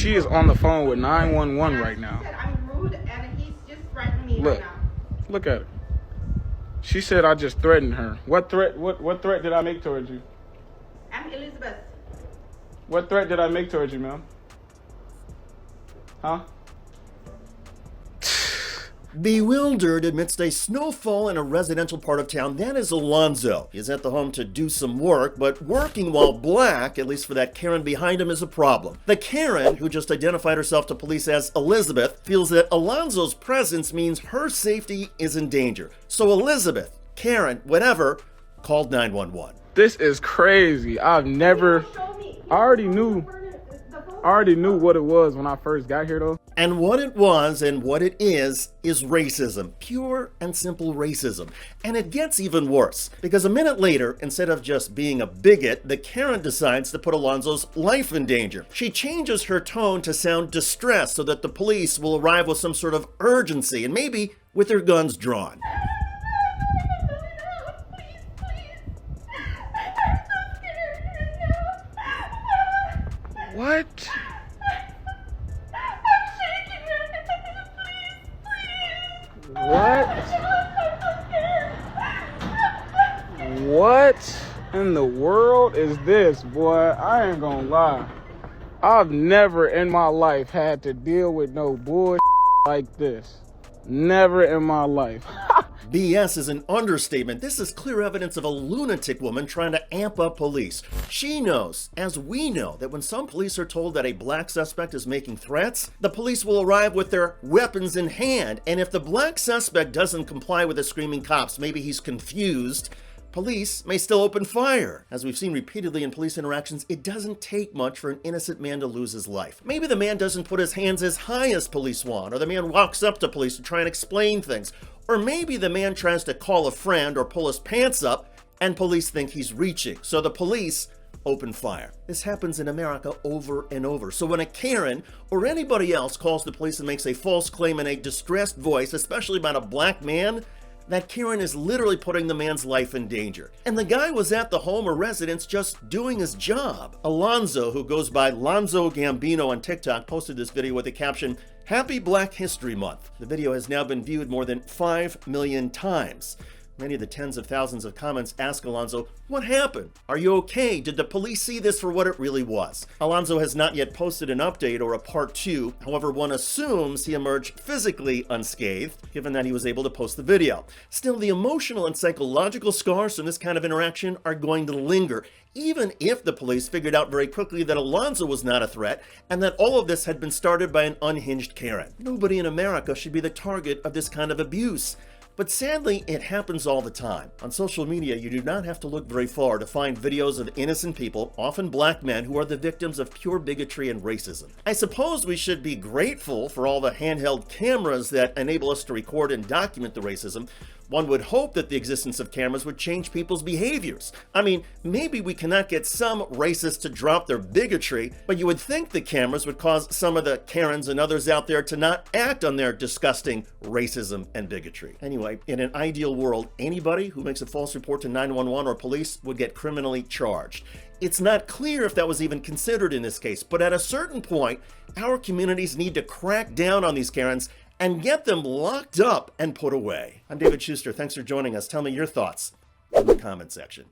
She is on the phone with 911 right now. He said I'm rude and he's just threatening me Look. right now. Look at her. She said I just threatened her. What threat? What threat did I make towards you? I'm Elizabeth. What threat did I make towards you, ma'am? Huh? Bewildered amidst a snowfall in a residential part of town, that is Alonzo. He's at the home to do some work, but working while black, at least for that Karen behind him, is a problem. The Karen, who just identified herself to police as Elizabeth, feels that Alonzo's presence means her safety is in danger. So Elizabeth, Karen, whatever, called 911. This is crazy. I already knew what it was when I first got here, though. And what it was and what it is racism. Pure and simple racism. And it gets even worse, because a minute later, instead of just being a bigot, the Karen decides to put Alonzo's life in danger. She changes her tone to sound distressed so that the police will arrive with some sort of urgency, and maybe with their guns drawn. What? What? What in the world is this, boy? I ain't gonna lie. I've never in my life had to deal with no bullshit like this. Never in my life. BS is an understatement. This is clear evidence of a lunatic woman trying to amp up police. She knows, as we know, that when some police are told that a black suspect is making threats, the police will arrive with their weapons in hand. And if the black suspect doesn't comply with the screaming cops, maybe he's confused, police may still open fire. As we've seen repeatedly in police interactions, it doesn't take much for an innocent man to lose his life. Maybe the man doesn't put his hands as high as police want, or the man walks up to police to try and explain things. Or maybe the man tries to call a friend or pull his pants up and police think he's reaching. So the police open fire. This happens in America over and over. So when a Karen or anybody else calls the police and makes a false claim in a distressed voice, especially about a black man, that Karen is literally putting the man's life in danger. And the guy was at the home or residence just doing his job. Alonzo, who goes by Lonzo Gambino on TikTok, posted this video with the caption, "Happy Black History Month." The video has now been viewed more than 5 million times. Many of the tens of thousands of comments ask Alonzo, "What happened? Are you okay? Did the police see this for what it really was?" Alonzo has not yet posted an update or a part 2. However, one assumes he emerged physically unscathed, given that he was able to post the video. Still, the emotional and psychological scars from this kind of interaction are going to linger, even if the police figured out very quickly that Alonzo was not a threat and that all of this had been started by an unhinged Karen. Nobody in America should be the target of this kind of abuse. But sadly, it happens all the time. On social media, you do not have to look very far to find videos of innocent people, often black men, who are the victims of pure bigotry and racism. I suppose we should be grateful for all the handheld cameras that enable us to record and document the racism. One would hope that the existence of cameras would change people's behaviors. I mean, maybe we cannot get some racists to drop their bigotry, but you would think the cameras would cause some of the Karens and others out there to not act on their disgusting racism and bigotry. Anyway, in an ideal world, anybody who makes a false report to 911 or police would get criminally charged. It's not clear if that was even considered in this case, but at a certain point, our communities need to crack down on these Karens and get them locked up and put away. I'm David Shuster. Thanks for joining us. Tell me your thoughts in the comment section.